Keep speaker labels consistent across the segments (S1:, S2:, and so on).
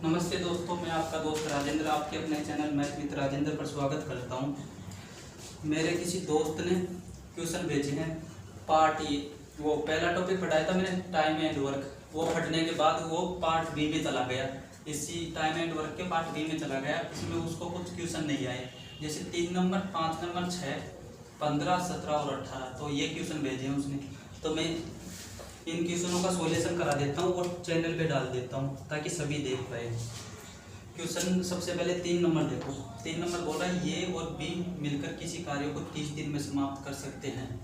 S1: नमस्ते दोस्तों, मैं आपका दोस्त राजेंद्र आपके अपने चैनल मैथ विद राजेंद्र पर स्वागत करता हूं। मेरे किसी दोस्त ने क्वेश्चन भेजे हैं पार्ट ए। वो पहला टॉपिक पढ़ाया था मैंने टाइम एंड वर्क, वो पढ़ने के बाद वो पार्ट बी में चला गया। इसी टाइम एंड वर्क के पार्ट बी में चला गया। इसमें उसको कुछ क्वेश्चन नहीं आए, जैसे 3 नंबर, 5 नंबर, 6, 15, 17 और 18। तो ये क्वेश्चन भेजे हैं उसने। तो मैं इन क्वेश्चनों का सॉल्यूशन करा देता हूँ और चैनल पे डाल देता हूँ ताकि सभी देख पाए। क्वेश्चन सबसे पहले 3 नंबर देखो। 3 नंबर बोला ए और बी मिलकर किसी कार्य को 30 दिन में समाप्त कर सकते हैं।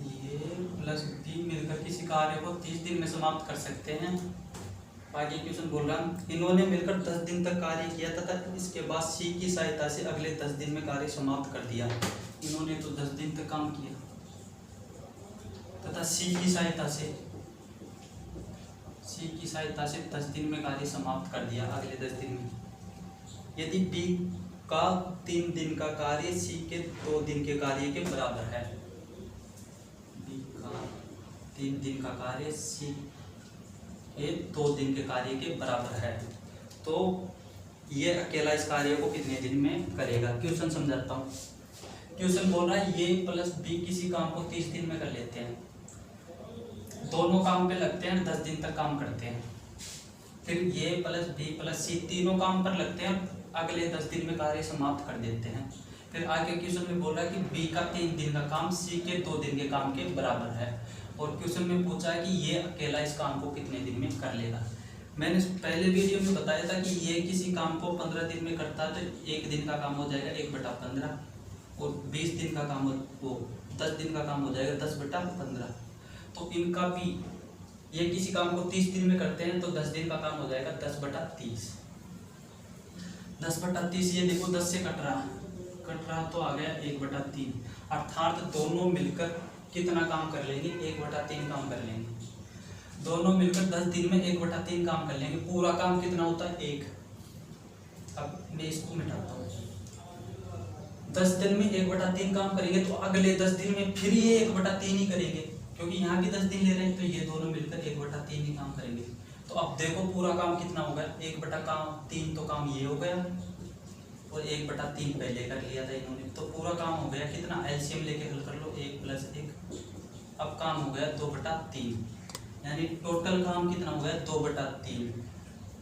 S1: ए प्लस बी मिलकर किसी कार्य को 30 दिन में समाप्त कर सकते हैं। आगे क्वेश्चन बोल रहा है इन्होंने मिलकर 10 दिन तक कार्य किया तथा इसके बाद सी की सहायता से अगले 10 दिन में कार्य समाप्त कर दिया। इन्होंने तो 10 दिन तक काम किया तथा सी की सहायता से 10 दिन में कार्य समाप्त कर दिया अगले 10 दिन में। यदि बी का 3 दिन का कार्य सी के 2 दिन के कार्य के बराबर है। बी का 3 दिन का कार्य सी के 2 दिन के कार्य के बराबर है, तो ये अकेला इस कार्य को कितने दिन में करेगा। क्वेश्चन समझाता हूँ। क्वेश्चन बोल रहा है ए प्लस बी किसी काम को 30 दिन में कर लेते हैं। दोनों काम पे लगते हैं, 10 दिन तक काम करते हैं। फिर ए प्लस बी प्लस सी तीनों काम पर लगते हैं, अगले 10 दिन में कार्य समाप्त कर देते हैं। फिर आगे क्वेश्चन में बोल रहा है कि बी का 3 दिन का काम सी के 2 दिन के काम के बराबर है, और क्वेश्चन में पूछा है कि ये अकेला इस काम को कितने दिन में कर लेगा। मैंने पहले वीडियो में बताया था कि ये किसी काम को 15 दिन में करता है तो 1 दिन का काम हो जाएगा 1/15, और 20 दिन का काम वो 10 दिन का काम हो जाएगा 10/15। तो इनका भी ये किसी काम को 30 दिन में करते हैं तो 10 दिन का काम हो जाएगा 10/30। 10/30 ये देखो 10 से कट रहा तो आ गया 1/3, अर्थात दोनों मिलकर कितना काम कर लेंगे 1/3 काम कर लेंगे। दोनों मिलकर 10 दिन में 1/3 काम कर लेंगे। पूरा काम कितना होता है 1। अब मैं इसको मिटाता हूँ। 10 दिन में 1/3 काम करेंगे तो अगले 10 दिन में फिर ये 1/3 ही करेंगे, क्योंकि यहाँ भी 10 दिन ले रहे हैं तो ये दोनों मिलकर 1/3 ही काम करेंगे। तो अब देखो पूरा काम कितना होगा 1/3 तो काम ये हो गया, और 1/3 पहले कर लिया था इन्होंने, तो पूरा काम हो गया कितना। एलसीएम लेके हल कर लो 1 + 1। अब काम हो गया 2/3, यानी टोटल काम कितना हो गया 2/3।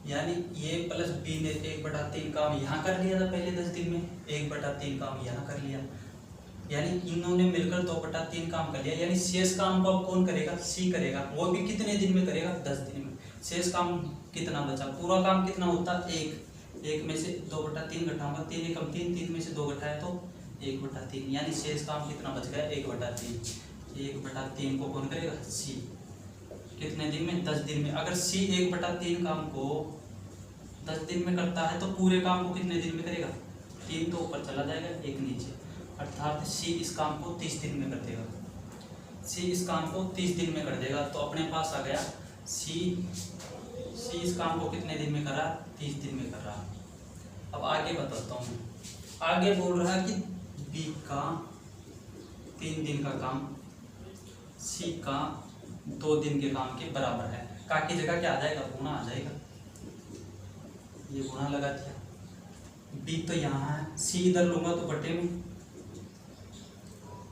S1: यानी ए प्लस बी ने 1/3 काम यहाँ कर लिया था पहले 10 दिन में, 1/3 काम यहाँ कर लिया, यानी इन्होंने मिलकर 2/3 काम कर लिया। यानी शेष काम को अब कौन करेगा, सी करेगा। वो भी कितने दिन में करेगा 10 दिन में। शेष काम कितना बचा, पूरा काम कितना होता 1 में से 2/3 घटाऊंगा, 3 एकम 3, 3 में से 2 घटाए तो 1/3, यानी शेष काम कितना बच गया 1/3। 1/3 को कौन करेगा, सी। कितने दिन में 10 दिन में। अगर सी 1/3 काम को 10 दिन में करता है तो पूरे काम को कितने दिन में करेगा, 3 तो ऊपर चला जाएगा 1 नीचे, अर्थात सी इस काम को 30 दिन में कर देगा। सी इस काम को 30 दिन में कर देगा, तो अपने पास आ गया सी इस काम को कितने दिन में कर रहा, 30 दिन में कर रहा। अब आगे बताता हूँ। आगे बोल रहा है कि बी का 3 दिन का काम सी का 2 दिन के काम के बराबर है। का की जगह क्या आ जाएगा, गुणा आ जाएगा। ये गुणा लगा दिया। बी तो यहाँ है, सी इधर लूंगा तो बटे में,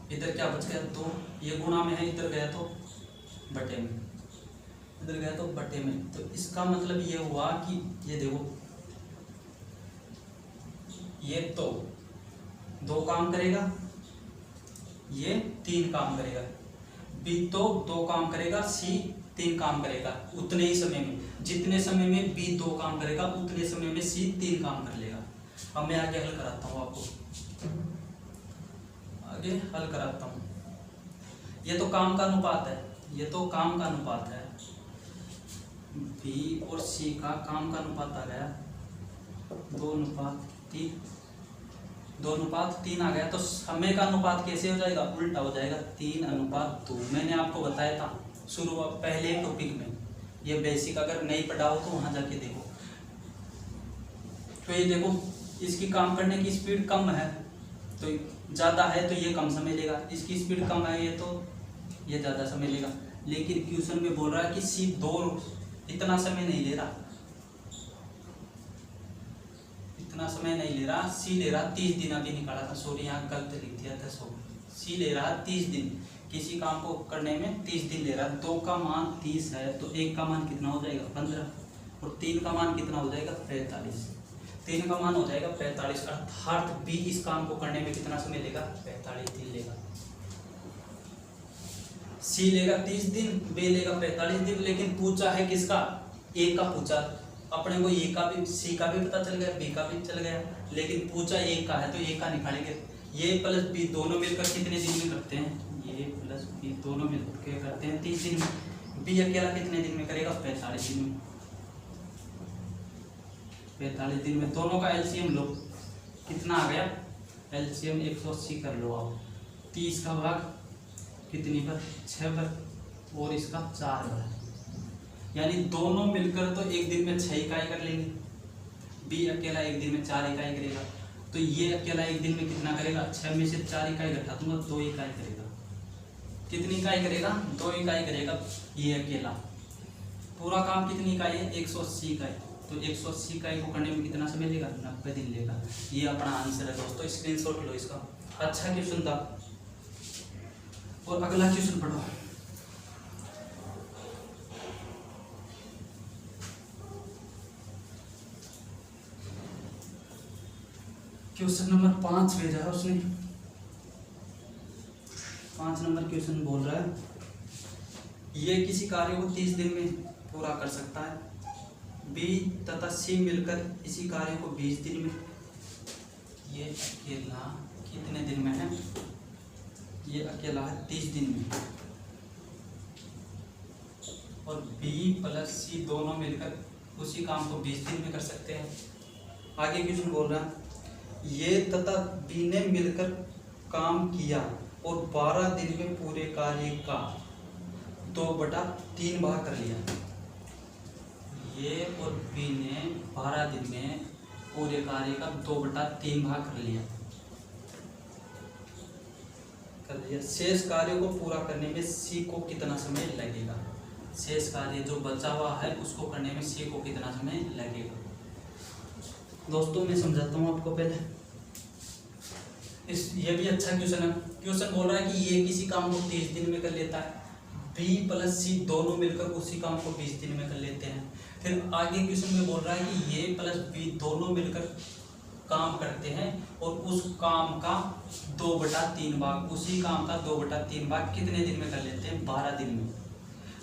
S1: इधर क्या बच गया 2, ये गुणा में है, इधर गया तो बटे में, इधर गया तो बटे में। तो इसका मतलब ये हुआ कि ये देखो ये तो 2 काम करेगा, ये 3 काम करेगा। बी तो 2 काम करेगा, सी 3 काम करेगा उतने ही समय में। जितने समय में बी 2 काम करेगा उतने समय में सी 3 काम कर लेगा। अब मैं आगे हल कराता हूँ आपको, आगे हल कराता हूँ। ये तो काम का अनुपात है, ये तो काम का अनुपात है। बी और सी का काम का अनुपात आ गया 2:3 आ गया। तो समय का अनुपात कैसे हो जाएगा, उल्टा हो जाएगा 3:2। मैंने आपको बताया था शुरू पहले टॉपिक में, ये बेसिक अगर नहीं पढ़ा हो तो वहां जाके देखो। तो ये देखो इसकी काम करने की स्पीड कम है तो ज़्यादा है तो ये कम समय लेगा, इसकी स्पीड कम है ये तो ये ज़्यादा समय लेगा। लेकिन क्वेश्चन में बोल रहा है कि सी इतना समय नहीं ले रहा, इतना समय नहीं ले रहा। सी ले रहा 30 दिन, अभी निकाला था, सॉरी यहाँ गलत लिख दिया था। सी ले रहा 30 दिन, किसी काम को करने में 30 दिन ले रहा। 2 का मान 30 है तो 1 का मान कितना हो जाएगा 15, और 3 का मान कितना हो जाएगा 45। 3 का मान हो जाएगा 45, अर्थात बी इस काम को करने में कितना समय लेगा 45 दिन लेगा। सी लेगा 30 दिन, बी लेगा 45 दिन, लेकिन पूछा है किसका, ए का पूछा। अपने को ए का भी, सी का भी पता चल गया, बी का भी चल गया, लेकिन पूछा ए का है तो ए का निकालेंगे। ये प्लस बी दोनों मिलकर कितने दिन में करते हैं, ये प्लस बी दोनों मिलकर करते हैं 30 दिन में। बी अकेला कितने दिन में करेगा 45 दिन में। 45 दिन में दोनों का एलसीएम लो, कितना आ गया, एलसीएम 180 कर लो आप। 30 का भाग कितनी पर, 6 पर, और इसका 4 पर, यानी दोनों मिलकर तो एक दिन में 6 इकाई कर लेंगे। बी अकेला एक दिन में 4 इकाई करेगा, तो ये अकेला एक दिन में कितना करेगा, 6 में से 4 इकाई घटा दूंगा, 2 इकाई करेगा। कितनी इकाई करेगा, 2 इकाई करेगा ये अकेला। पूरा काम कितनी इकाई है, 180 इकाई, तो 180 इकाई को करने में कितना समय लेगा, 90 दिन लेगा। ये अपना आंसर है दोस्तों, स्क्रीनशॉट लो इसका। अच्छा क्वेश्चन था। और अगला क्वेश्चन पढ़ो। क्वेश्चन नंबर 5 भेजा है उसने, 5 नंबर क्वेश्चन बोल रहा है, ये किसी कार्य को 30 दिन में पूरा कर सकता है। बी तथा सी मिलकर इसी कार्य को 20 दिन में, ये अकेला कितने दिन में है, ये अकेला है 30 दिन में, और बी प्लस सी दोनों मिलकर उसी काम को 20 दिन में कर सकते हैं। आगे क्वेश्चन बोल रहा है, ये तथा बी ने मिलकर काम किया और 12 दिन में पूरे कार्य का 2/3 भाग कर लिया। ये और बी ने 12 दिन में पूरे कार्य का 2/3 भाग कर लिया। शेष कार्य को पूरा करने में सी को कितना समय लगेगा, शेष कार्य जो बचा हुआ है उसको करने में सी को कितना समय लगेगा। दोस्तों मैं समझाता हूँ आपको पहले। ये भी अच्छा क्वेश्चन है। क्वेश्चन बोल रहा है कि ये किसी काम को 30 दिन में कर लेता है, बी प्लस सी दोनों मिलकर उसी काम को 20 दिन में कर लेते हैं। फिर आगे क्वेश्चन में बोल रहा है कि ये प्लस बी दोनों मिलकर काम करते हैं और उस काम का 2/3 भाग, उसी काम का 2/3 भाग कितने दिन में कर लेते हैं, 12 दिन में।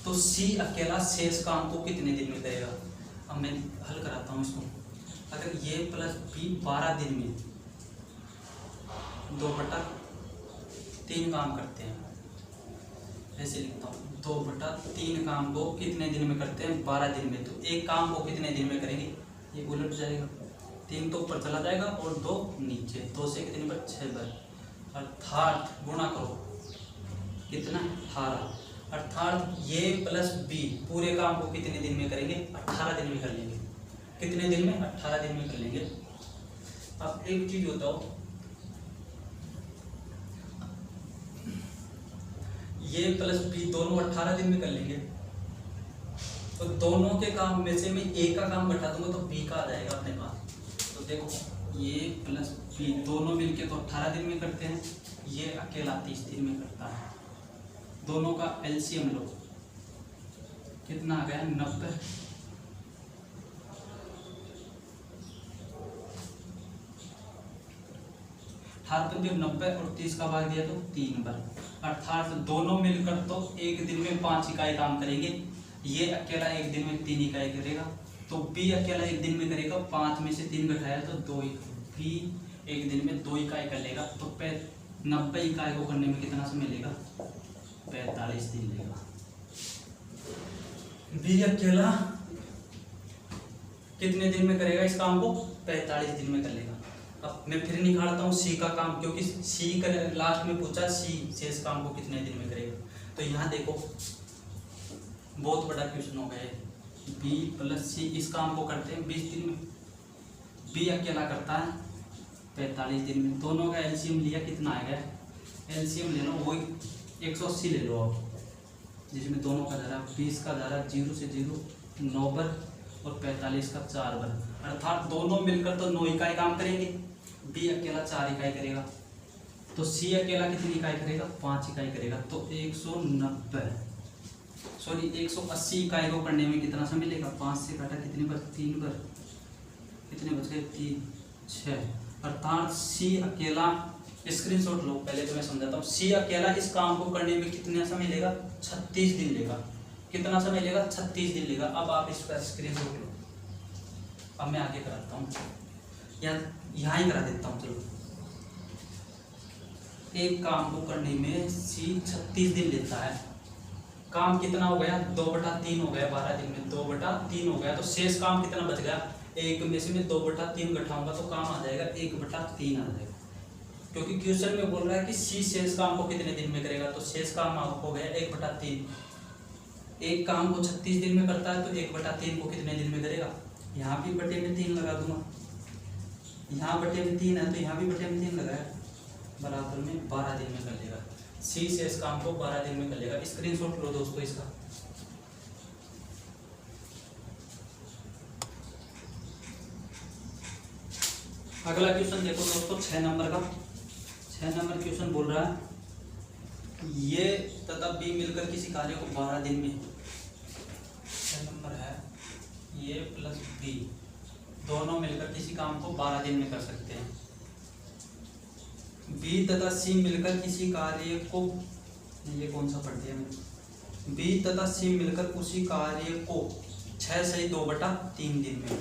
S1: तो सी अकेला शेष काम को कितने दिन में करेगा। अब मैं हल कराता हूँ इसको। अगर ये प्लस बी 12 दिन में 2/3 काम करते हैं, ऐसे लिखता हूँ, 2/3 काम को कितने दिन में करते हैं, 12 दिन में। तो एक काम को कितने दिन में करेंगे, ये उलट जाएगा, 3 तो ऊपर चला जाएगा और 2 नीचे, 2 से कितने पर 6 पर, अर्थात गुणा करो कितना 18, अर्थात ये प्लस बी पूरे काम को कितने दिन में करेंगे, 18 दिन में कर लेंगे। कितने दिन में, 18 दिन में कर लेंगे। अब एक चीज बताओ, ये प्लस बी दोनों 18 दिन में कर लेंगे, तो दोनों के काम में से मैं ए का काम घटा दूंगा तो बी का आ जाएगा अपने पास। तो देखो ये प्लस बी दोनों मिलके तो 18 दिन में करते हैं, ये अकेला 30 दिन में करता है। दोनों का एलसीएम लो, कितना आ गया 90, 90 और 30 का भाग दिया तो 3 बार, अर्थात दोनों मिलकर तो एक दिन में 5 इकाई काम करेंगे। ये अकेला एक दिन में 3 इकाई करेगा, तो बी अकेला एक दिन में करेगा, 5 में से 3 घटाया तो 2 इकाई। बी एक दिन में 2 इकाई कर लेगा, तो 90 इकाई को करने में कितना समय लेगा, 45 दिन लेगा। बी अकेला कितने दिन में करेगा इस काम को, 45 दिन में कर लेगा। अब मैं फिर निकालता हूँ सी का काम, क्योंकि सी का लास्ट में पूछा सी शेष काम को कितने दिन में करेगा। तो यहाँ देखो बहुत बड़ा क्वेश्चन हो गया, बी प्लस सी इस काम को करते हैं 20 दिन में, बी अकेला करता है 45 दिन में। दोनों का एलसीएम लिया, कितना आएगा, एलसीएम ले लो वही 180 ले लो आप, जिसमें दोनों का जा रहा 20 का जा रहा 0 से 0 9 बर और 45 का 4 बर, अर्थात दोनों मिलकर तो 9 इकाई काम करेंगे, बी अकेला 4 इकाई करेगा, तो सी अकेला कितनी इकाई करेगा, 5 इकाई करेगा। तो 190 सॉरी 180 इकाई को करने में कितना समय लेगा, 5 से काटा कितने पर, 3 पर, कितने बच गए, 3 6, अर्थात सी अकेला, स्क्रीनशॉट लो पहले तो मैं समझाता हूँ, सी अकेला इस काम को करने में कितना समय लेगा, 36 दिन लेगा। कितना समय लेगा, 36 दिन लेगा। अब आप इसका स्क्रीनशॉट लो, अब मैं आगे कराता हूँ या यहाँ ही करा देता हूँ। चलो, एक काम को करने में सी 36 दिन लेता है, काम कितना हो गया, 2/3 हो गया 12 दिन में, 2/3 हो गया, तो शेष काम कितना बच गया, एक में से मैं 2/3 घटाऊंगा तो काम आ जाएगा 1/3 आ जाएगा, क्योंकि क्वेश्चन में बोल रहा है कि सी शेष काम को कितने दिन में करेगा, तो शेष काम हो गया 1/3। एक काम को 36 दिन में करता है तो 1/3 को कितने दिन में करेगा, यहाँ भी बटे में 3 लगा दूंगा, यहाँ बटे में 3 है तो यहाँ भी बटे में 3 लगाया, बराबर में 12 दिन में कर लेगा। सी शेष काम को 12 दिन में कर लेगा। स्क्रीनशॉट लो दोस्तों इसका। अगला क्वेश्चन देखो दोस्तों, 6 नंबर का। 6 नंबर क्वेश्चन बोल रहा है ये तथा बी मिलकर किसी कार्य को 12 दिन में, 6 नंबर है, ये प्लस बी दोनों मिलकर किसी काम को 12 दिन में कर सकते हैं। बी तथा सी मिलकर किसी कार्य को, ये कौन सा पढ़ दिया मैंने, बी तथा सी मिलकर उसी कार्य को 6 से 2/3 दिन में,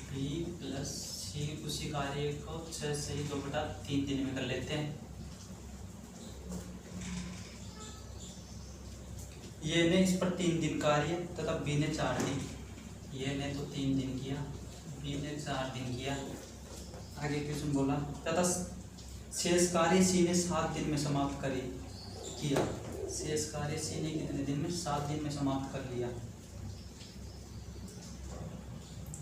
S1: बी प्लस सी उसी कार्य को 6 से 2/3 दिन में कर लेते हैं। ये ने इस पर 3 दिन कार्य तथा बी ने 4 दिन, ये ने तो 3 दिन किया, बी ने 4 दिन किया। आगे क्वेश्चन बोला तथा शेष कार्य सी ने 7 दिन में समाप्त किया। शेष कार्य सी ने कितने दिन में, 7 दिन में समाप्त कर लिया।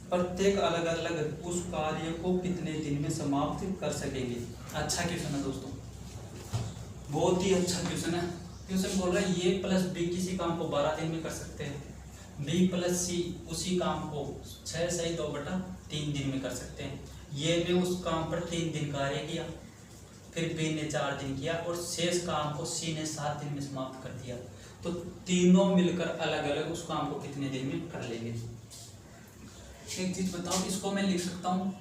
S1: प्रत्येक अलग अलग उस कार्य को कितने दिन में समाप्त कर सकेंगे। अच्छा क्वेश्चन है दोस्तों, बहुत ही अच्छा क्वेश्चन है। क्वेश्चन बोल रहा है ये प्लस बी किसी काम को 12 दिन में कर सकते हैं, बी प्लस सी उसी काम को 6 से 2/3 दिन में कर सकते हैं। ये ने उस काम पर 3 दिन कार्य किया, फिर बी ने 4 दिन किया और शेष काम को सी ने 7 दिन में समाप्त कर दिया। तो तीनों मिलकर अलग अलग उस काम को कितने दिन में कर लेंगे। एक चीज बताओ, इसको मैं लिख सकता हूँ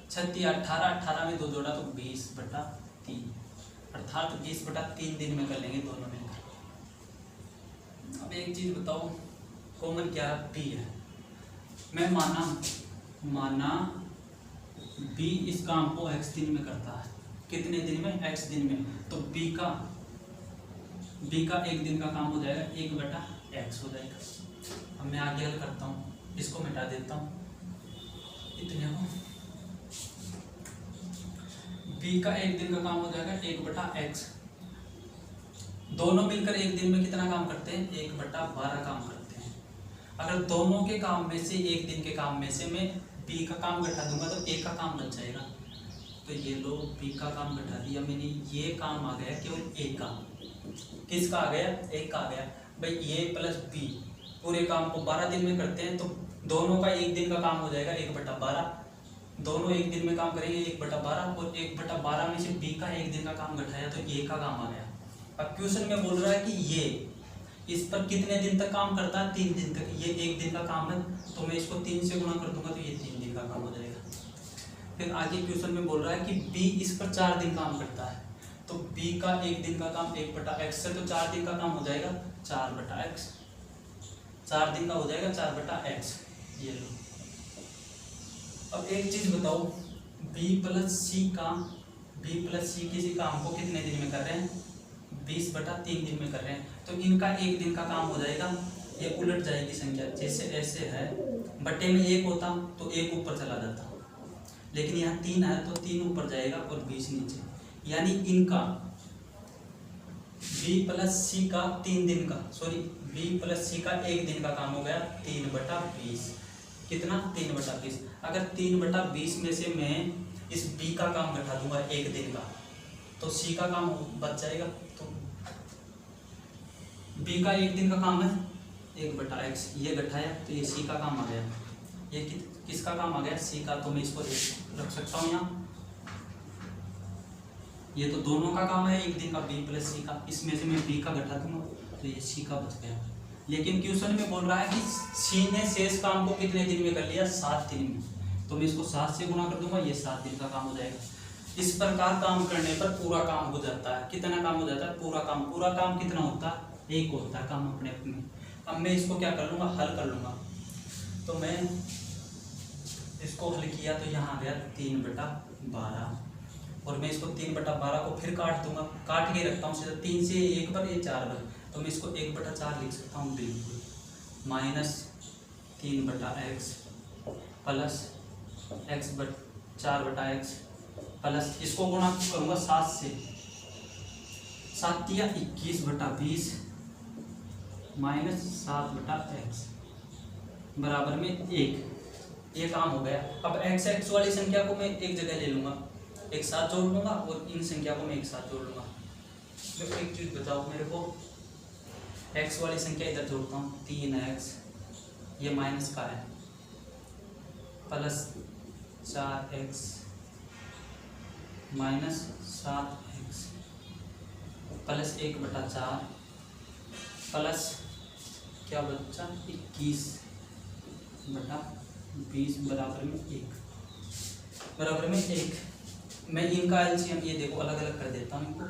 S1: 36 18 में 2 जोड़ा तो 20/3, अर्थात 20/3 दिन में कर लेंगे दोनों मिलकर। अब एक चीज बताओ, कॉमन क्या है, बी है। मैं माना बी इस काम को x दिन में करता है, कितने दिन में, x दिन में, तो b का 1 दिन का काम हो जाएगा 1/x हो जाएगा। अब मैं आगे हल करता हूँ, इसको मिटा देता हूँ, इतने को b का 1 दिन का काम हो जाएगा 1/x। दोनों मिलकर 1 दिन में कितना काम करते हैं, 1/12 काम करते हैं। अगर दोनों के काम में से 1 दिन के काम में से मैं b का काम घटा दूंगा तो a का काम बच जाएगा। तो ये लो b का काम घटा दिया मैंने, ये काम आ गया केवल a का, किसका आ गया, a का आ गया। भाई a प्लस b पूरे काम को 12 दिन में करते हैं, तो दोनों का 1 दिन का काम हो जाएगा 1/12। दोनों 1 दिन में काम करेंगे 1/12 और 1/12 में से b का 1 दिन का काम घटाया तो a का काम आ गया। अब क्वेश्चन में बोल रहा है कि ये इस पर कितने दिन तक काम करता है, 3 दिन तक। ये 1 दिन का काम है तो मैं इसको 3 से गुणा कर दूंगा तो ये 3 दिन का काम हो जाएगा। फिर आगे क्वेश्चन में बोल रहा है कि b इस पर 4 दिन काम करता है, तो b का 1 दिन का काम 1/x से, तो 4 दिन का काम हो जाएगा 4/x, 4 दिन का हो जाएगा 4/x। ये लो। अब एक चीज बताओ, b प्लस सी किसी काम को कितने दिन में कर रहे हैं, 20/3 दिन में कर रहे हैं, तो इनका 1 दिन का काम हो जाएगा। ये उलट जाएगी संख्या, जैसे ऐसे है, बटे में 1 होता तो 1 ऊपर चला जाता, लेकिन यहाँ 3 है तो 3 ऊपर जाएगा और 20 नीचे, यानी इनका b प्लस सी का 3 दिन का, सॉरी b प्लस सी का 1 दिन का काम हो गया 3/20। कितना, 3/20। अगर 3/20 में से मैं इस b का काम घटा दूंगा 1 दिन का, तो c का काम बच जाएगा। तो b का 1 दिन का काम है 1/x ये घटाया तो ये सी का काम आ गया। ये किसका काम आ गया? सी का। तो मैं इसको रख सकता हूँ यहाँ। ये तो दोनों का काम है एक दिन का, बी प्लस सी का। इसमें से मैं बी का घटा दूंगा तो ये सी का बच गया। लेकिन क्वेश्चन में बोल रहा है कि सी ने शेष काम को कितने दिन में कर लिया? 7 दिन में। तो मैं इसको 7 से गुणा कर दूंगा, ये 7 दिन का काम हो जाएगा। इस प्रकार काम करने पर पूरा काम हो जाता है। कितना काम हो जाता है? पूरा काम। पूरा काम कितना होता है? एक होता है काम अपने अपने। अब मैं इसको क्या कर लूँगा? हल कर लूँगा। तो मैं इसको हल किया तो यहाँ आ गया 3/12 और मैं इसको 3/12 को फिर काट दूंगा, काट के रखता हूँ सीधा 3 से 1 बार, ये 4 बार। तो मैं इसको 1/4 लिख सकता हूँ बिल्कुल। Minus 3/x plus x/4/x plus इसको गुणा करूँगा 7 से। 7 या 21/20 माइनस 7/x बराबर में 1। ये काम हो गया। अब x वाली संख्या को मैं एक जगह ले लूँगा, एक साथ जोड़ लूँगा और इन संख्या को मैं एक साथ जोड़ लूँगा। तो एक चीज़ बताओ मेरे को, x वाली संख्या इधर जोड़ता हूँ 3x, ये माइनस का है, plus 4x minus 7x plus 1/4 plus क्या बच्चा 21/20 बराबर में 1 बराबर में 1। मैं इनका एलसीएम ये देखो अलग अलग कर देता हूँ, इनको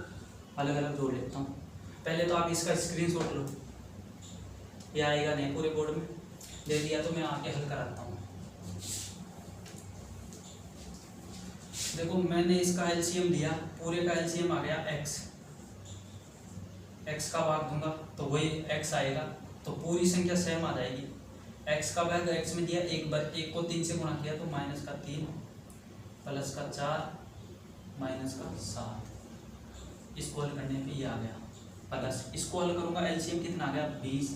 S1: अलग अलग जोड़ लेता हूँ। पहले तो आप इसका स्क्रीनशॉट लो, ये आएगा नहीं पूरे बोर्ड में, ले लिया तो मैं आके हल कराता हूँ। देखो मैंने इसका एलसीएम लिया, पूरे का एलसीएम आ गया x का भाग दूंगा तो वही x आएगा, तो पूरी संख्या सेम आ जाएगी। x का भाग x में दिया 1 बार, 1 को 3 से गुणा किया तो माइनस का 3 प्लस का 4 माइनस का 7। इसको हल करने पे ये आ गया प्लस, इसको हल करूंगा एलसीएम कितना आ गया 20।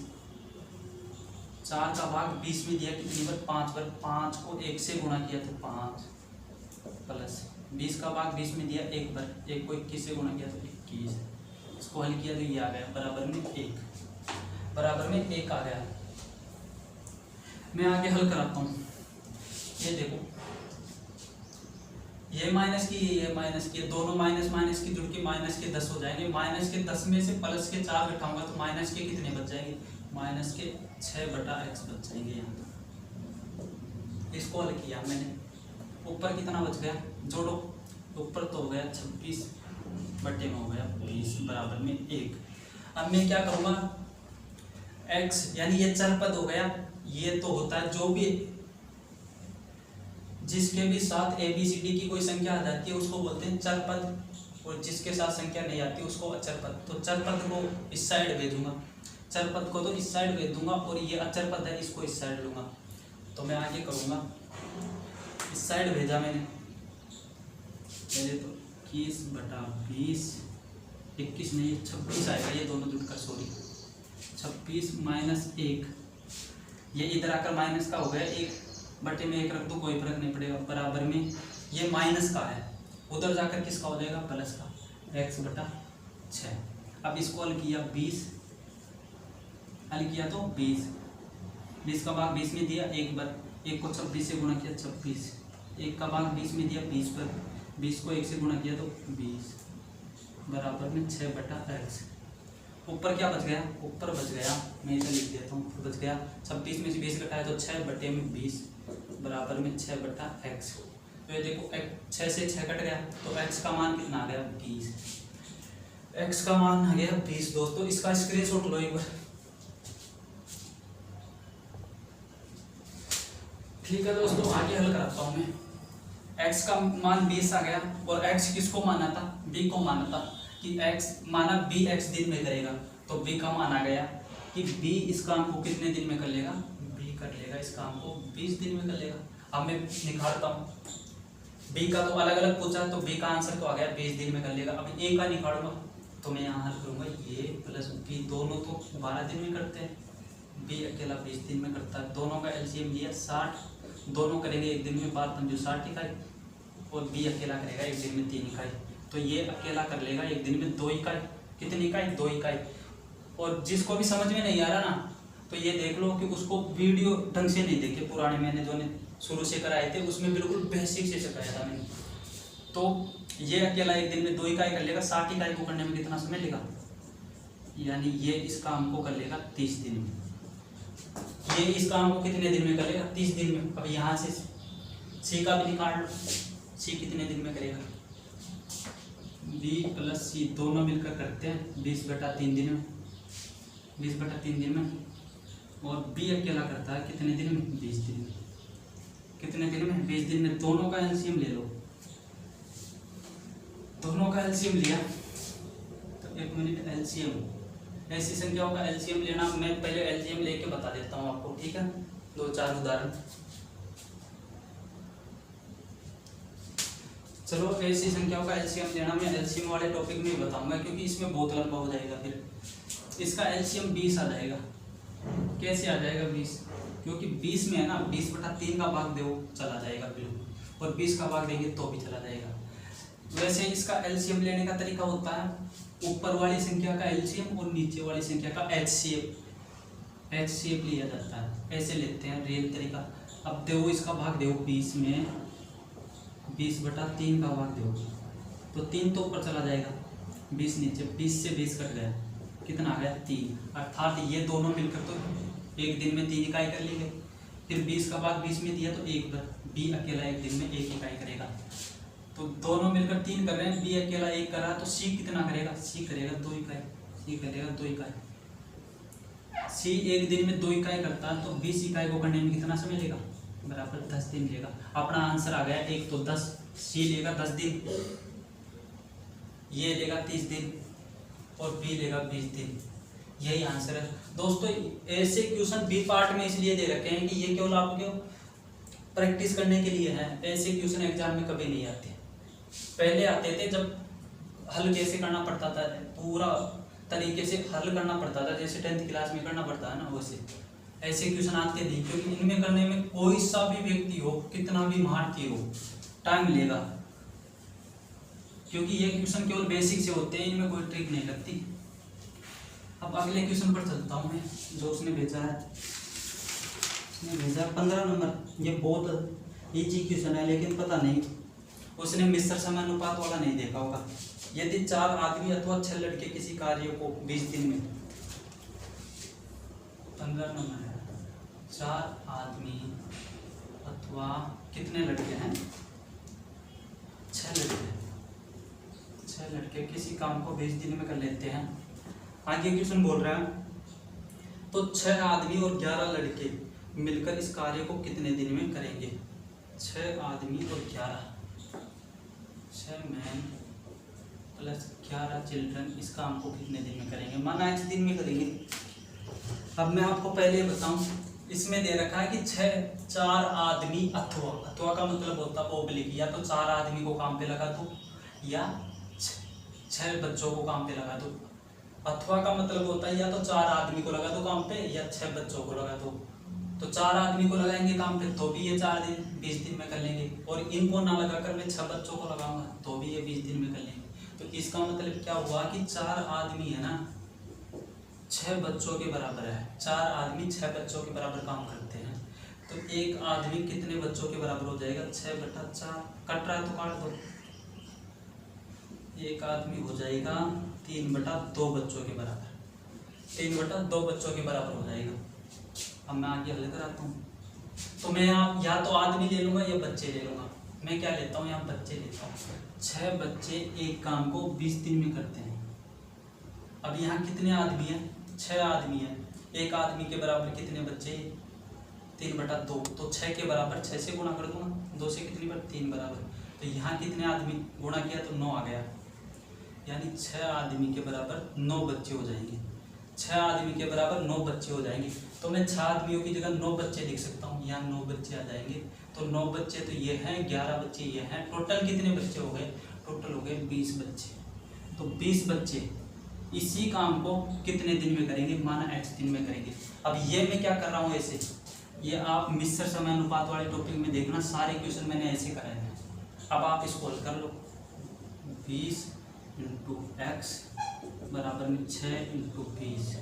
S1: 4 का भाग 20 में दिया कितनी बार? 5 बार। 5 को 1 से गुणा किया तो 5 प्लस 20 का भाग 20 में दिया 1 बार, 1 को 21 से गुणा किया तो 21। इसको हल किया तो ये आ गया बराबर में 1, बराबर में 1 आ गया। मैं आगे हल कराता हूँ। ये देखो ये माइनस की ये माइनस की, दोनों माइनस माइनस की जुड़ के माइनस के 10 हो जाएंगे। माइनस के 10 में से प्लस के 4 घटाऊंगा तो माइनस के कितने बच जाएंगे? माइनस के 6/x बच जाएंगे यहाँ तक। इसको हल किया मैंने, ऊपर कितना बच गया? जोड़ो, ऊपर तो हो गया 26 बटे में हो गया 20 बराबर में 1। अब मैं क्या करूँगा? x यानी ये चर पद हो गया। ये तो होता है जो भी जिसके भी साथ a b c d की कोई संख्या आ जाती है उसको बोलते हैं चर पद, और जिसके साथ संख्या नहीं आती उसको अचर पद। तो चर पद को इस साइड भेजूंगा, चर पद को तो इस साइड भेज दूंगा, और ये अचर पद है इसको इस साइड लूंगा। तो मैं आगे करूँगा, इस साइड भेजा मैंने पहले तो 21/20, 21 नहीं 26 आएगा, ये दोनों जुड़कर सॉरी 26 माइनस 1, ये इधर आकर माइनस का हो गया 1 बटे में 1 रख दो, कोई फर्क नहीं पड़ेगा, बराबर में ये माइनस का है, उधर जाकर किसका हो जाएगा? प्लस का, x/6। अब इसको हल किया 20, हल किया तो 20 का भाग 20 में दिया 1 बार, 1 को 26 से गुणा किया 26, 1 का भाग 20 में दिया 20 पर, 20 को 1 से गुणा किया तो 20 बराबर में 6/x। ऊपर क्या बच गया? ऊपर बच गया, मैं इसे लिख देता हूँ, बच गया 26 में से 20 घटाया तो 6/20 बराबर में 6/x। तो ये देखो 6 से 6 कट गया तो x का मान कितना आ गया? 20। x का मान आ गया 20 दोस्तों। इसका स्क्रीनशॉट लो एक बार। ठीक है दोस्तों, आगे हल कराता हूँ मैं। x का मान 20 आ गया, और x किसको माना था? b को माना था कि x माना b x दिन में करेगा, तो b का मान आ गया कि b इस काम को कितने दिन में कर लेगा? b कर लेगा इस काम को 20 दिन में कर लेगा। अब मैं निकालता हूँ, b का तो अलग अलग पूछा तो b का आंसर तो आ गया 20 दिन में कर लेगा। अब a का निकालूंगा तो मैं यहाँ हल करूँगा, ये प्लस b दोनों तो 12 दिन में करते हैं, b अकेला 20 दिन में करता है। दोनों का एलसीएम लिया 60, दोनों करेंगे एक दिन में 5×5 इकाई, और b अकेला करेगा एक दिन में 3 इकाई। तो ये अकेला कर लेगा एक दिन में 2 इकाई। कितनी इकाई? 2 इकाई। और जिसको भी समझ में नहीं आ रहा ना, तो ये देख लो कि उसको वीडियो ढंग से नहीं देखे, पुराने मैंने जो शुरू से कराए थे उसमें बिल्कुल बेसिक से सिखाया था मैंने। तो ये अकेला एक दिन में 2 इकाई कर लेगा, 60 इकाई को करने में कितना समय लेगा, यानी ये इस काम को कर लेगा 30 दिन में। ये इस काम को कितने दिन में करेगा, 30 दिन में। अब यहाँ से सी का भी निकाल लो, सी कितने दिन में करेगा, बी प्लस सी दोनों मिलकर करते हैं 20/3 दिन में, 20/3 दिन में। और बी अकेला करता है कितने दिन में, 20 दिन में। कितने दिन में, 20 दिन में। दोनों का एलसीएम ले लो, दोनों का एलसीएम लिया तो 1 मिनट, एलसीएम ऐसी संख्याओं का एलसीएम लेना, मैं पहले एलसीएम लेके बता देता हूँ आपको, ठीक है। 2-4 उदाहरण। चलो ऐसी संख्याओं का एलसीएम लेना मैं एलसीएम वाले टॉपिक में ही बताऊंगा, क्योंकि इसमें बहुत लंबा हो जाएगा। फिर इसका एलसीएम 20 आ जाएगा। कैसे आ जाएगा 20, क्योंकि 20 में है ना 20/3 का भाग दो चला जाएगा बिल्कुल, और 20 का भाग देंगे तो भी चला जाएगा। वैसे इसका एलसीएम लेने का तरीका होता है ऊपर वाली संख्या का एलसीएम और नीचे वाली संख्या का एचसीएफ लिया जाता है, ऐसे लेते हैं रियल तरीका। अब देखो इसका भाग दो 20 में, 20/3 का भाग दो तो 3 तो ऊपर चला जाएगा, 20 नीचे, 20 से 20 कट गया, कितना आ गया 3। अर्थात ये दोनों मिलकर तो एक दिन में 3 इकाई कर लेंगे। फिर 20 का भाग 20 में दिया तो 1 बार, बी अकेला एक दिन में 1 इकाई करेगा। तो दोनों मिलकर 3 कर रहे हैं, बी अकेला 1 कर रहा है, तो सी कितना करेगा, सी करेगा 2 इकाई, सी करेगा 2 इकाई। सी एक दिन में 2 इकाई करता है, तो 20 इकाई को करने में कितना समय लेगा, बराबर 10 दिन लेगा। अपना आंसर आ गया 1 तो 10, सी लेगा 10 दिन, ये लेगा 30 दिन और बी लेगा 20 दिन। यही आंसर है दोस्तों। ऐसे क्वेश्चन बी पार्ट में इसलिए दे रखे हैं कि ये केवल आपको प्रैक्टिस करने के लिए है। ऐसे क्वेश्चन एग्जाम में कभी नहीं आते। पहले आते थे जब हल कैसे करना पड़ता था, पूरा तरीके से हल करना पड़ता था, जैसे 10th क्लास में करना पड़ता है ना, वैसे ऐसे क्वेश्चन आते नहीं, क्योंकि इनमें करने में कोई सा भी व्यक्ति हो, कितना भी महारथी हो, टाइम लेगा, क्योंकि ये क्वेश्चन केवल बेसिक से होते हैं, इनमें कोई ट्रिक नहीं लगती। अब अगले क्वेश्चन पर चलता हूँ मैं, जो उसने भेजा है। उसने भेजा 15 नंबर। ये बहुत इजी क्वेश्चन है, लेकिन पता नहीं उसने मिश्र समानुपात वाला नहीं देखा होगा। यदि 4 आदमी अथवा 6 लड़के किसी कार्य को 20 दिन में, 15 नंबर है, 4 आदमी अथवा कितने लड़के हैं, 6 लड़के, 6 लड़के किसी काम को 20 दिन में कर लेते हैं। आगे क्वेश्चन बोल रहा है, तो 6 आदमी और 11 लड़के मिलकर इस कार्य को कितने दिन में करेंगे। 6 आदमी और 11, 6 मैन प्लस 11 चिल्ड्रन इस काम को कितने दिन में करेंगे, माना x दिन में करेंगे। अब मैं आपको पहले बताऊं, इसमें दे रखा है कि 4 आदमी अथवा का मतलब होता है ओब्लिक, या तो 4 आदमी को काम पे लगा दो या 6 बच्चों को काम पे लगा दो। अथवा का मतलब होता है या तो 4 आदमी को लगा दो काम पे या 6 बच्चों को लगा दो। तो 4 आदमी को लगाएंगे काम पे तो भी ये 4 दिन 20 दिन में कर लेंगे, और इनको ना लगाकर मैं 6 बच्चों को लगाऊंगा तो भी ये 20 दिन में कर लेंगे। तो इसका मतलब क्या हुआ कि 4 आदमी है ना 6 बच्चों के बराबर है। 4 आदमी 6 बच्चों के बराबर काम करते हैं, तो एक आदमी कितने बच्चों के बराबर हो जाएगा, 6/4। कट रहा है तो काट दो, एक आदमी हो जाएगा 3/2 बच्चों के बराबर, 3/2 बच्चों के बराबर हो जाएगा। अब मैं आगे हल कराता हूँ। तो मैं या तो आदमी ले लूँगा या बच्चे ले लूँगा। मैं क्या लेता हूँ, यहाँ बच्चे लेता हूँ। 6 बच्चे एक काम को 20 दिन में करते हैं। अब यहाँ कितने आदमी हैं, 6 आदमी हैं। एक आदमी के बराबर कितने बच्चे, 3/2, तो 6 के बराबर 6 से गुणा कर दूंगा, 2 से कितनी बार 3 बराबर। तो यहाँ कितने आदमी गुणा किया तो 9 आ गया, यानी 6 आदमी के बराबर 9 बच्चे हो जाएंगे। 6 आदमी के बराबर 9 बच्चे हो जाएंगे। तो मैं 6 आदमियों की जगह 9 बच्चे लिख सकता हूँ, यहाँ 9 बच्चे आ जाएंगे। तो 9 बच्चे तो ये हैं, 11 बच्चे ये हैं, टोटल कितने बच्चे हो गए, टोटल हो गए 20 बच्चे। तो 20 बच्चे इसी काम को कितने दिन में करेंगे, माना x दिन में करेंगे। अब ये मैं क्या कर रहा हूँ ऐसे, ये आप मिश्र समानुपात वाले टॉपिक में देखना, सारे क्वेश्चन मैंने ऐसे कराए हैं। अब आप इसको हल कर लो, 20 × x बराबर में 6 × 20,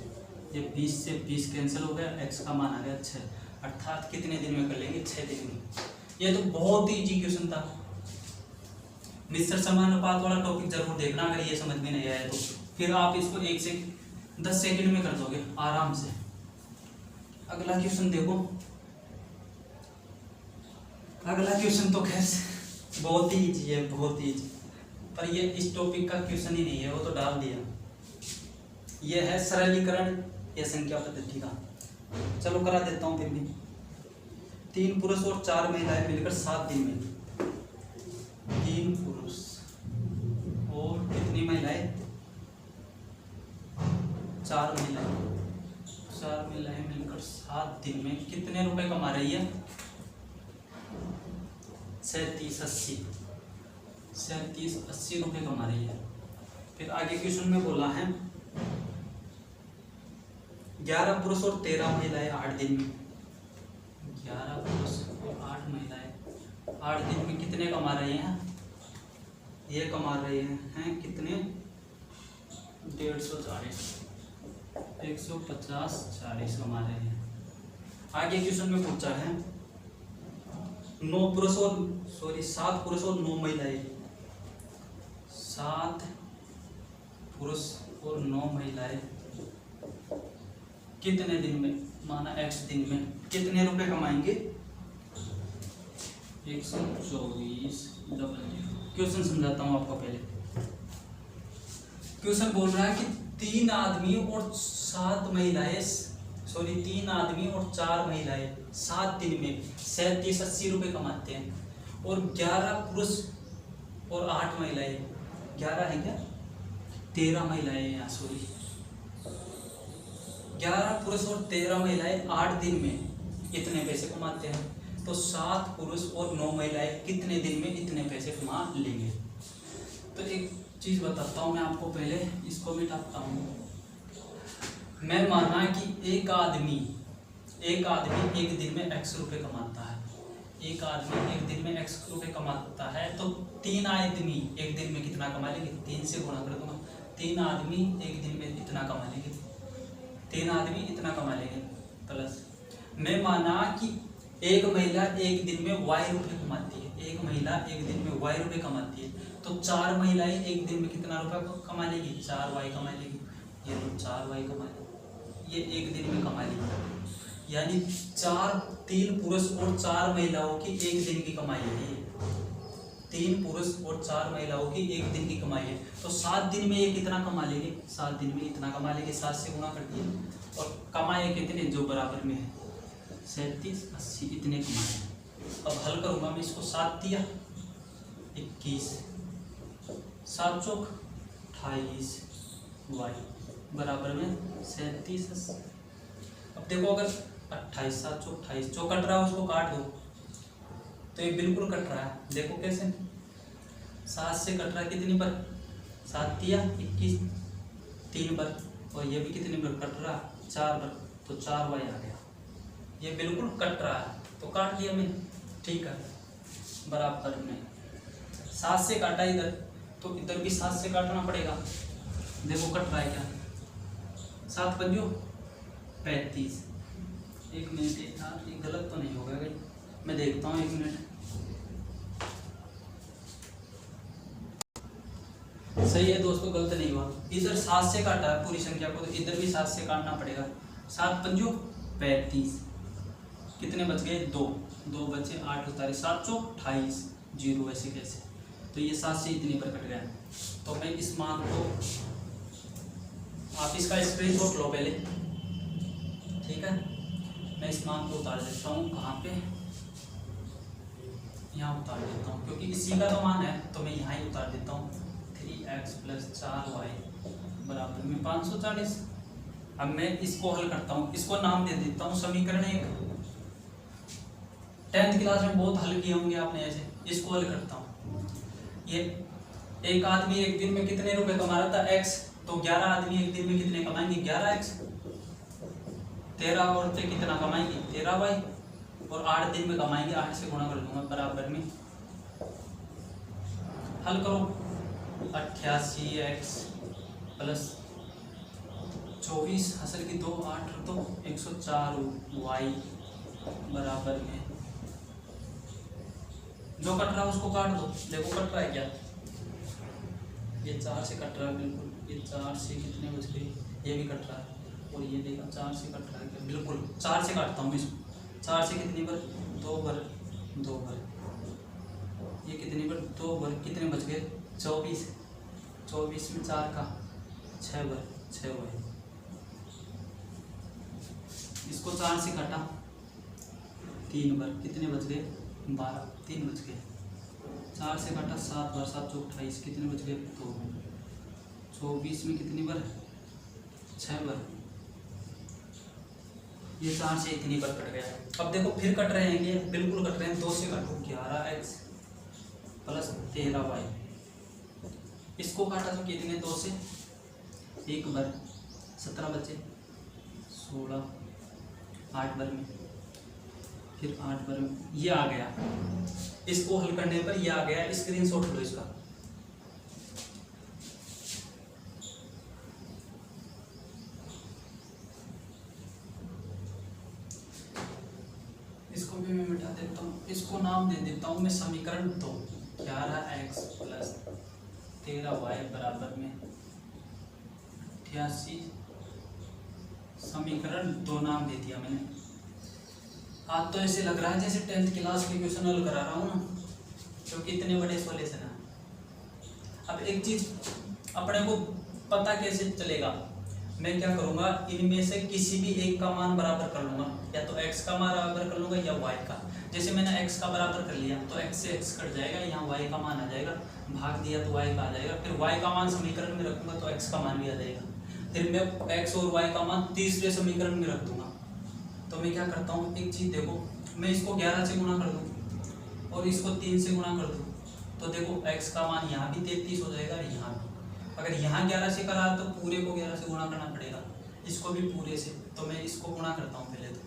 S1: ये 20 से 20 कैंसिल हो गया, x का मान आ गया 6, अर्थात कितने दिन में कर लेंगे? 6 दिन में। ये तो बहुत ही इजी क्वेश्चन था। मिश्र समानुपात वाला टॉपिक जरूर देखना, अगर ये समझ में नहीं आया तो फिर आप इसको 1 से 10 सेकंड में कर दोगे आराम से। अगला क्वेश्चन देखो। अगला क्वेश्चन तो खैर बहुत ही इजी है, बहुत ही इजी, पर ये इस टॉपिक का क्वेश्चन ही नहीं है, वो तो डाल दिया। ये है सरलीकरण या संख्या पद्धति का। चलो करा देता हूँ फिर भी। 3 पुरुष और 4 महिलाएं मिलकर 7 दिन में, 3 पुरुष और कितनी महिलाएं? 4 महिलाएं, 4 महिलाएं मिलकर 7 दिन में कितने रुपए कमा रही है? 3780 रुपए कमा रही है। फिर आगे क्वेश्चन में बोला है 11 पुरुष और 13 महिलाएं 8 दिन में, 11 पुरुष और 8 महिलाएं 8 दिन में कितने कमा रही हैं? ये कमा रहे हैं कितने? 150 150 40 कमा रहे हैं। आगे क्वेश्चन में पूछा है 7 पुरुष और 9 महिलाएं, 7 पुरुष और 9 महिलाएं कितने दिन में, माना x दिन में कितने रुपए कमाएंगे? 124 क्वेश्चन समझाता हूँ आपको पहले। क्वेश्चन बोल रहा है कि 3 आदमी और 7 महिलाएं, 3 आदमी और 4 महिलाएं 7 दिन में 3780 रुपये कमाते हैं, और 11 पुरुष और 8 महिलाएं, 11 है क्या? 13 महिलाएं यहाँ, 11 पुरुष और 13 महिलाएं 8 दिन में इतने पैसे कमाते हैं, तो 7 पुरुष और 9 महिलाएं कितने दिन में इतने पैसे कमा लेंगे? तो एक चीज़ बताता हूँ मैं आपको, पहले इसको मिटाता हूँ। मैं माना कि एक आदमी एक दिन में x रुपये कमाता है, एक आदमी एक दिन में x रुपये कमाता है, तो 3 आदमी एक दिन में कितना कमा लेंगे? 3 से गुणा कर दूंगा। 3 आदमी एक दिन में इतना कमा लेंगे, 3 आदमी इतना कमा लेंगे, प्लस मैं माना कि एक महिला एक दिन में y रुपये कमाती है, एक महिला एक दिन में y रुपये कमाती है, तो 4 महिलाएं एक दिन में कितना रुपया कमा लेगी? 4y कमा लेगी। ये तो 4y कमा लेगी, ये एक दिन में कमा लेगी, यानी 3 पुरुष और 4 महिलाओं की एक दिन की कमाई है। 3 पुरुष और 4 महिलाओं की एक दिन की कमाई है, तो 7 दिन में ये कितना कमा लेंगे? 7 दिन में इतना कमा लेंगे, 7 से गुणा कर दिए, और कमाए कितने? जो बराबर में है 3780, इतने कमाए। अब हल करूंगा मैं इसको, 7 दिया 21, 7 चौक 28, y बराबर में 3780। अब देखो अगर 28, 7 चौक 28, जो कट रहा है उसको काट दो, तो ये बिल्कुल कट रहा है। देखो कैसे, 7 से कट रहा है कितनी पर? 7 दिया 21, 3 पर, और ये भी कितने पर कट रहा? 4 पर, तो 4y आ गया। ये बिल्कुल कट रहा है तो काट दिया मैंने, ठीक है, बराबर में 7 से काटा इधर, तो इधर भी 7 से काटना पड़ेगा। देखो कट रहा है क्या? 7 पंजो 35। एक मिनट यार, ये गलत तो नहीं होगा भाई, मैं देखता हूँ, 1 मिनट। सही है दोस्तों, गलत नहीं हुआ। इधर 7 से काटा है पूरी संख्या को, तो इधर भी 7 से काटना पड़ेगा। 7 पंजो 35, कितने बच गए? 2 बचे, 8 उतारे, 7 चौक 28, 0 ऐसे कैसे? तो ये 7 से इतने पर कट गया। तो मैं इस मान को, आप इसका स्क्रीनशॉट लो पहले, ठीक है। मैं इस मान को उतार देता हूँ, कहाँ पे? यहाँ उतार देता हूँ, क्योंकि इसी का तो मान है, तो मैं यहाँ ही उतार देता हूँ। 3x + 4y बराबर में 540। अब मैं इसको हल करता हूँ, इसको नाम दे देता हूँ समीकरण 1। 10th क्लास में बहुत हल किए होंगे आपने ऐसे। इसको हल करता हूँ, ये एक आदमी एक दिन में कितने रुपए कमा रहा था? x, तो 11 आदमी एक दिन में कितने कमाएंगे? 11x। 13 औरतें कितना कमाएंगी? 13y, और 8 दिन में कमाएंगे, 8 से गुणा कर दूंगा, बराबर में हल करो। 88x + 24 हासिल की 2 8 तो 104 वाई बराबर में जो कट रहा है उसको काट दो। देखो कट रहा है क्या, ये 4 से कट रहा है बिल्कुल, ये 4 से कितने बच गए, ये भी कट रहा है और ये देखा 4 से कट रहा है क्या, बिल्कुल 4 से काटता हूँ इसको। 4 से कितनी बार, 2 बार, 2 बार, ये कितनी बार, 2 बार, कितने बच गए 24, 24 में 4 का 6 बार, 6 बार। इसको 4 से काटा 3 बार, कितने बच गए 12, 3 बच गए। 4 से काटा 7 बार, 7 चौक 28, कितने बच गए 2। 24 में कितनी बार, 6 बार, ये 4 से इतनी बार कट गया। अब देखो फिर कट रहे हैं, ये बिल्कुल कट रहे हैं, 2 से काटो 11x प्लस 13y। इसको काटा तो कितने, 2 से 1 बार, 17 बचे, 16, 8 बार में, फिर 8 बार में, ये आ गया। इसको हल करने पर ये आ गया, स्क्रीनशॉट लो इसका। इसको भी मैं मिटा देता हूँ, इसको नाम दे देता हूँ मैं समीकरण 2। 11x प्लस 13y बराबर में 88, समीकरण 2 नाम दे दिया मैंने। आज तो ऐसे लग रहा है जैसे 10th क्लास के क्वेश्चन हल करा रहा हूँ ना, क्योंकि इतने बड़े सॉल्यूशन है। अब एक चीज अपने को पता कैसे चलेगा, मैं क्या करूँगा, इनमें से किसी भी एक का मान बराबर कर लूँगा, या तो x का मान बराबर कर लूँगा या y का। जैसे मैंने x का बराबर कर लिया तो x से x कट जाएगा, यहाँ y का मान आ जाएगा, भाग दिया तो y का आ जाएगा, फिर y का मान समीकरण में रखूँगा तो x का मान भी आ जाएगा, फिर मैं x और y का मान तीसरे समीकरण में रख दूँगा। तो मैं क्या करता हूँ, एक चीज़ देखो, मैं इसको 11 से गुणा कर दूँ और इसको 3 से गुणा कर दूँ, तो देखो x का मान यहाँ भी 33 हो जाएगा, यहाँ भी। अगर यहाँ 11 से करा तो पूरे को 11 से गुणा करना पड़ेगा, इसको भी पूरे से, तो मैं इसको गुणा करता हूँ पहले तो।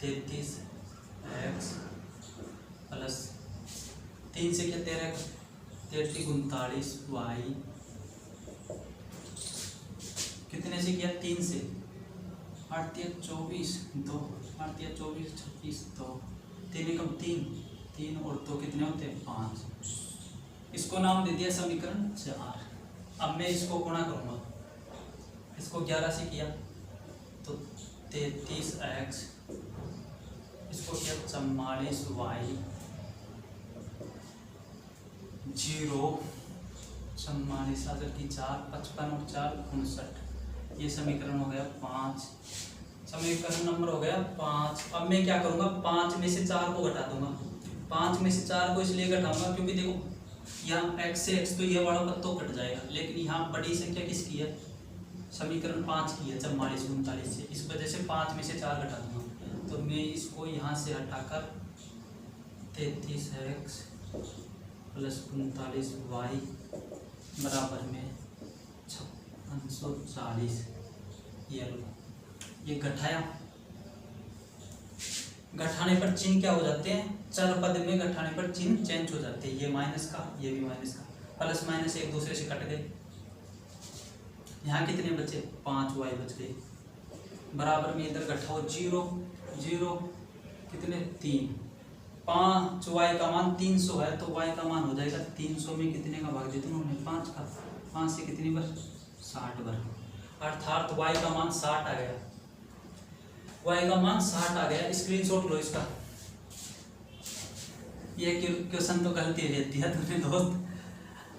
S1: 33x प्लस 3 से क्या 13, 33 39y, कितने से किया 3 से, 8 3 24 2, 8 3 24 26 2, 3 कम 3, 3 और 2 कितने होते हैं 5। इसको नाम दे दिया समीकरण 4। अब मैं इसको गुणा करूँगा, इसको 11 से किया तो 33x, इसको किया 44y, 0 44 अगर की 4, 55 और 4 59। ये समीकरण हो गया 5, समीकरण नंबर हो गया 5। अब मैं क्या करूँगा, 5 में से 4 को घटा दूंगा। 5 में से 4 को इसलिए घटाऊंगा क्योंकि देखो यहाँ x से x तो ये वाला तो कट जाएगा, लेकिन यहाँ बड़ी संख्या किसकी है, समीकरण 5 की है 44 39 से, इस वजह से 5 में से 4 घटा दूंगा। तो मैं इसको यहाँ से हटाकर 33x प्लस 39y बराबर में 5640, ये घटाया। घटाने पर चिन्ह क्या हो जाते हैं, चर पद में घटाने पर चिन्ह चेंज हो जाते हैं, ये माइनस का ये भी माइनस का, प्लस माइनस एक दूसरे से कट गए। यहाँ कितने बचे 5y बच गए, बराबर में इधर घटाओ 0 0 कितने 3, 5y का मान 300 है तो y का मान हो जाएगा 300 में कितने का भाग देते हैं 5 का, 5 से कितनी बार 60 बार, अर्थात y का मान 60 आ गया, y का मान 60 आ गया। स्क्रीनशॉट लो इसका। ये क्वेश्चन तो गलती रहती है तुम्हें दोस्त,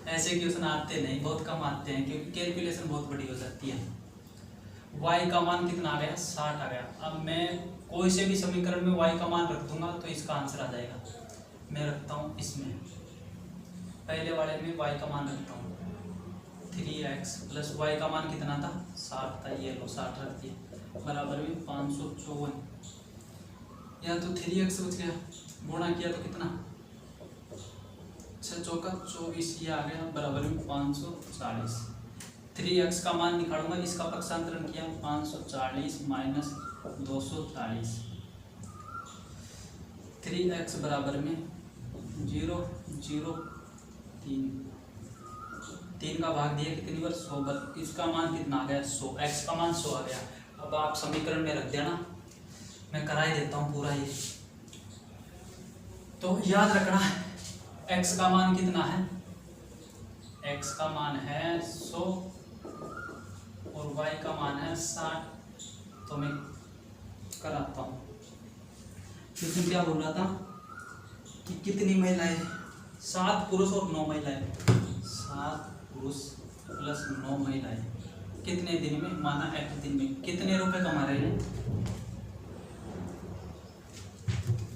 S1: ऐसे क्वेश्चन आते नहीं, बहुत कम आते हैं क्योंकि कैलकुलेशन बहुत बड़ी हो जाती है। y का मान कितना आ गया 60 आ गया। अब मैं कोई से भी समीकरण में y का मान रख दूंगा तो इसका आंसर आ जाएगा। मैं रखता हूँ इसमें, पहले वाले में y का मान रखता हूँ 3x प्लस y का मान कितना था 60 था, ये लो 60 रख दिया, बराबर में 554। या तो 3x बच गया, गुणा किया तो कितना 6 चौका 24, ये आ गया बराबर में 540। 3x का मान निकालूंगा, इसका पक्षांतरण किया 540 माइनस 240, 3x बराबर में 0 0 3, 3 का भाग दिया कितनी बार 100 बार, इसका मान कितना आ गया 100, x का मान 100 आ गया। अब आप समीकरण में रख देना, मैं करा ही देता हूँ पूरा ये। तो याद रखना x का मान कितना है, x का मान है 100 और y का मान है 60। तो मैं कराता हूँ। इसमें क्या बोल रहा था कि कितनी महिलाएं, 7 पुरुष और 9 महिलाएं, 7 पुरुष प्लस 9 महिलाएं कितने दिन में, माना एक दिन में कितने रुपए कमा रहे हैं,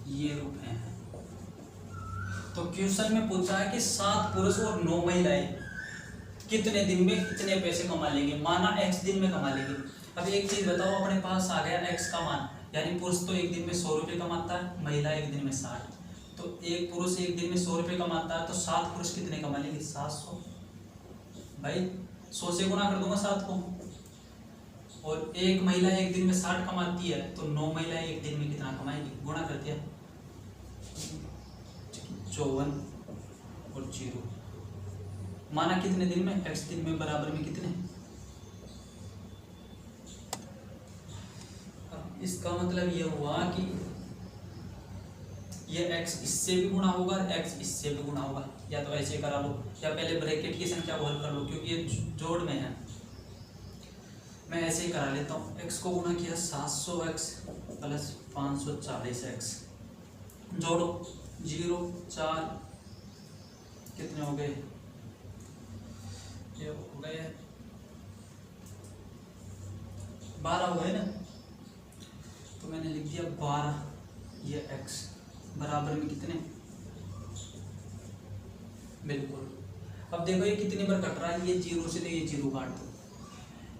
S1: ये रुपए हैं। तो क्वेश्चन में पूछा है कि 7 पुरुष और 9 महिलाएं कितने दिन में कितने पैसे कमा लेंगे, माना x दिन में कमा लेंगे। अब एक चीज बताओ, अपने पास आ गया x का मान, यानी पुरुष तो एक दिन में 100 रुपये कमाता है, महिला एक दिन में 60। तो एक पुरुष एक दिन में 100 रुपये कमाता है, तो 7 पुरुष कितने कमा लेंगे 700। भाई 100 से गुना कर दूंगा 7 को। और एक महिला एक दिन में 60 कमाती है, तो 9 महिलाएं एक दिन में कितना कमाएगी, गुणा कर दिया 54 और 0, माना कितने दिन में, x दिन में बराबर में कितने। अब इसका मतलब ये हुआ कि ये x इससे भी गुणा होगा और x इससे भी गुणा होगा, या तो ऐसे करा लो या पहले ब्रैकेट की संख्या को हल कर लो, क्योंकि ये जोड़ में है। मैं ऐसे ही करा लेता हूँ, x को गुणा किया 700x प्लस 540x, जोड़ो 0 4 कितने हो गए, ये हो गए 12 हो गए ना। तो मैंने लिख दिया 12, ये x बराबर में कितने, बिल्कुल। अब देखो ये कितनी बार कट रहा है, ये 0 से, तो ये 0 काट दो।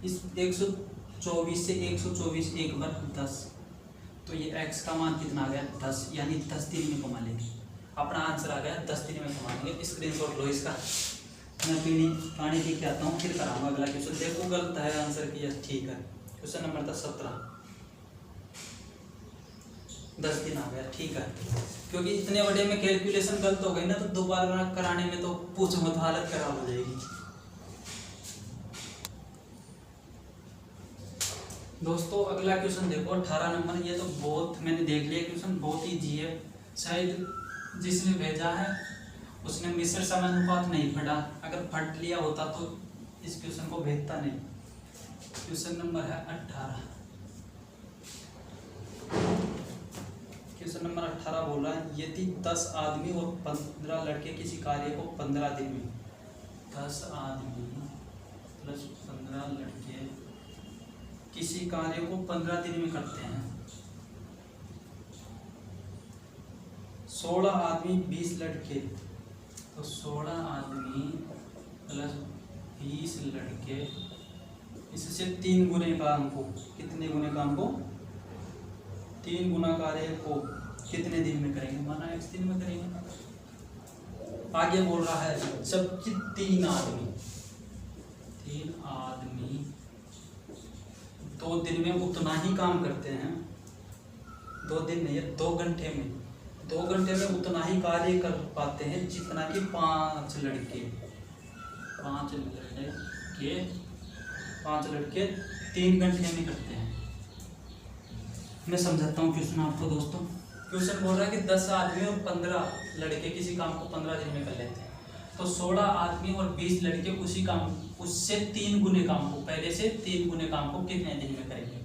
S1: इस 124 से 124 एक बार 10, तो ये x का मान कितना आ गया 10, यानी 10 दिन में कमा लेंगे। अपना आंसर आ गया 10 दिन में कमा लेंगे। स्क्रीनशॉट लो इसका, मैं पानी पी के आता हूँ, फिर कराऊंगा अगला क्वेश्चन। देखो गलत है आंसर की या ठीक है। क्वेश्चन नंबर था 17, 10 दिन आ गया, ठीक है। क्योंकि इतने बड़े में कैलकुलेशन गलत हो गई ना, तो दोबारा कराने में तो पूछो मत, हालत खराब हो जाएगी। दोस्तों अगला क्वेश्चन देखो 18 नंबर। ये तो बहुत मैंने देख लिया क्वेश्चन, बहुत ईजी है। शायद जिसने भेजा है उसने मिश्र समानुपात नहीं पढ़ा, अगर पढ़ लिया होता तो इस क्वेश्चन को भेजता नहीं। क्वेश्चन नंबर है 18। क्वेश्चन नंबर 18 बोल रहा है, यदि 10 आदमी और 15 लड़के किसी कार्य को 15 दिन में, 10 आदमी प्लस 15 लड़के किसी कार्य को 15 दिन में करते हैं, 16 आदमी 20 लड़के, तो 16 आदमी प्लस 20 लड़के, इससे 3 गुने काम को, कितने गुने काम को, 3 गुना कार्य को कितने दिन में करेंगे, माना x दिन में करेंगे। आगे बोल रहा है जबकि 3 आदमी 2 दिन में उतना ही काम करते हैं, 2 दिन नहीं है 2 घंटे में, 2 घंटे में उतना ही कार्य कर पाते हैं जितना कि 5 लड़के 3 घंटे में करते हैं। मैं समझाता हूँ क्वेश्चन आपको दोस्तों। क्वेश्चन बोल रहा है कि 10 आदमी और 15 लड़के किसी काम को 15 दिन में कर लेते हैं, तो 16 आदमी और 20 लड़के उसी काम, उससे 3 गुने काम को, पहले से 3 गुने काम को कितने दिन में करेंगे।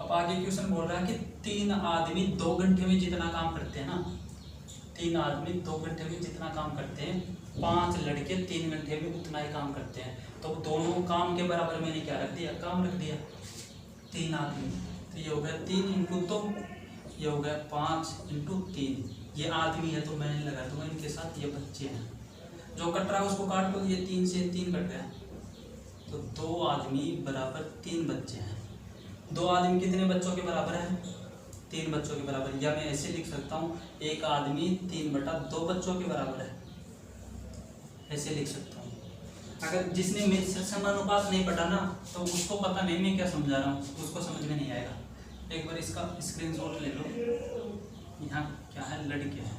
S1: अब आगे क्वेश्चन बोल रहा है कि 3 आदमी 2 घंटे में जितना काम करते हैं ना, 3 आदमी 2 घंटे में जितना काम करते हैं, 5 लड़के 3 घंटे में उतना ही काम करते हैं। तो दोनों काम के बराबर मैंने क्या रख दिया, काम रख दिया। 3 आदमी, तो ये हो गया 3 इंटू 2, ये हो गया 5 इंटू 3। ये आदमी है तो मैंने लगा दूंगा इनके साथ, ये बच्चे हैं, जो कट रहा है उसको काट दो, ये 3 से 3 कट गया, तो 2 आदमी बराबर 3 बच्चे हैं। 2 आदमी कितने बच्चों के बराबर है, 3 बच्चों के बराबर। या मैं ऐसे लिख सकता हूँ, 1 आदमी 3/2 बच्चों के बराबर है, ऐसे लिख सकता हूँ। अगर जिसने मिश्र समानुपात नहीं पढ़ा ना, तो उसको पता नहीं मैं क्या समझा रहा हूँ, उसको समझ में नहीं आएगा। एक बार इसका स्क्रीनशॉट ले लो। यहाँ क्या है, लड़के हैं,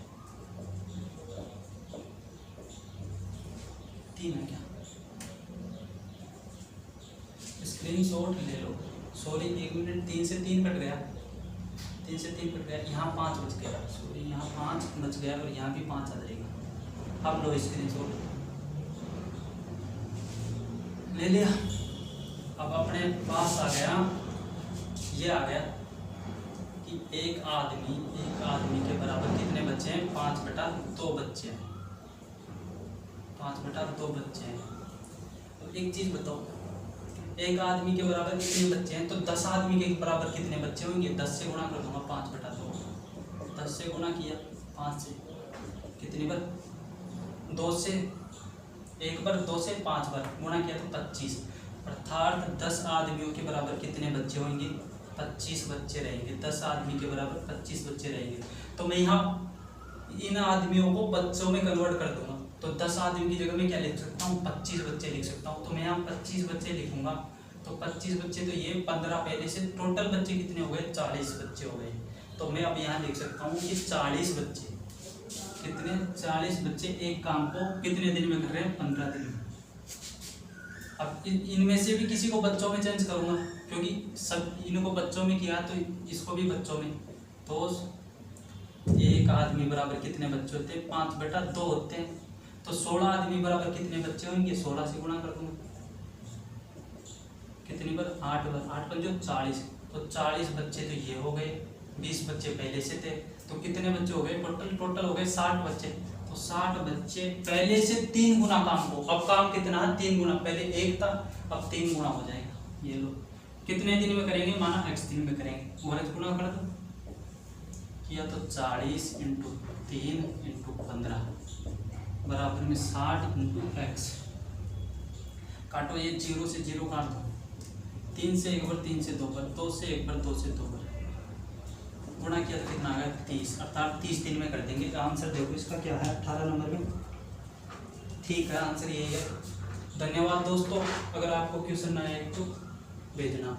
S1: 3 है क्या, स्क्रीनशॉट ले लो। सॉरी 1 मिनट, 3 से 3 कट गया, 3 से 3 कट गया, यहाँ 5 बच गया, सॉरी यहाँ 5 बच गया और यहाँ भी 5 आ जाएगा। अब लो स्क्रीनशॉट ले लिया। अब अपने पास आ गया, ये आ गया कि एक आदमी के बराबर कितने बच्चे हैं? 5/2 बच्चे हैं, 5/2 बच्चे हैं। तो एक चीज़ बताओ, एक आदमी के बराबर कितने बच्चे हैं? तो 10 आदमी के बराबर कितने बच्चे होंगे? 10 से गुणा कर दूंगा 5/2, 10 से गुणा किया 5 से, कितनी बार? 2 से, एक बार 2 से 5 बार गुणा किया तो 25, अर्थात 10 आदमियों के बराबर कितने बच्चे होंगे? 25 बच्चे रहेंगे। 10 आदमी के बराबर 25 बच्चे रहेंगे। तो मैं यहाँ इन आदमियों को बच्चों में कन्वर्ट कर दूंगा, तो 10 आदमी की जगह मैं क्या लिख सकता हूँ? 25 बच्चे लिख सकता हूँ। तो मैं यहाँ 25 बच्चे लिखूंगा, तो 25 बच्चे, तो ये 15 पहले से, टोटल बच्चे कितने हो गए? 40 बच्चे हो गए। तो मैं अब यहाँ लिख सकता हूँ कि 40 बच्चे, कितने? 40 बच्चे एक काम को कितने दिन में कर रहे हैं? 15 दिन में। अब इनमें से भी किसी को बच्चों में चेंज करूँगा, क्योंकि सब इनको बच्चों में किया तो इसको भी बच्चों में। तो एक आदमी बराबर कितने बच्चे होते हैं? 5/2 होते हैं। तो 16 आदमी बराबर कितने बच्चे होंगे? 16 से गुणा कर दूंगा, कितनी बार? 8 बार, 8 पर जो 40, तो 40 बच्चे तो ये हो गए, 20 बच्चे पहले से थे, तो कितने बच्चे हो गए? टोटल हो गए 60 बच्चे। तो 60 बच्चे पहले से 3 गुना काम को, अब काम कितना है? 3 गुना, पहले 1 था अब 3 गुना हो जाएगा। ये लो, कितने दिन में करेंगे? माना x दिन में करेंगे, और गुणा कर दो किया तो 40 × 3 × 15 बराबर में 60 × x। काटो, ये 0 से 0 काट दो, 3 से 1 बार, 3 से 2 बार, 2 से 1 बार, 2 से 2 बार, गुणा किया तो कितना आ गया? 30, अर्थात 30 दिन में कर देंगे। आंसर देखो इसका क्या है? 18 नंबर में। ठीक है, आंसर यही है। धन्यवाद दोस्तों। अगर आपको क्वेश्चन आए तो भेजना।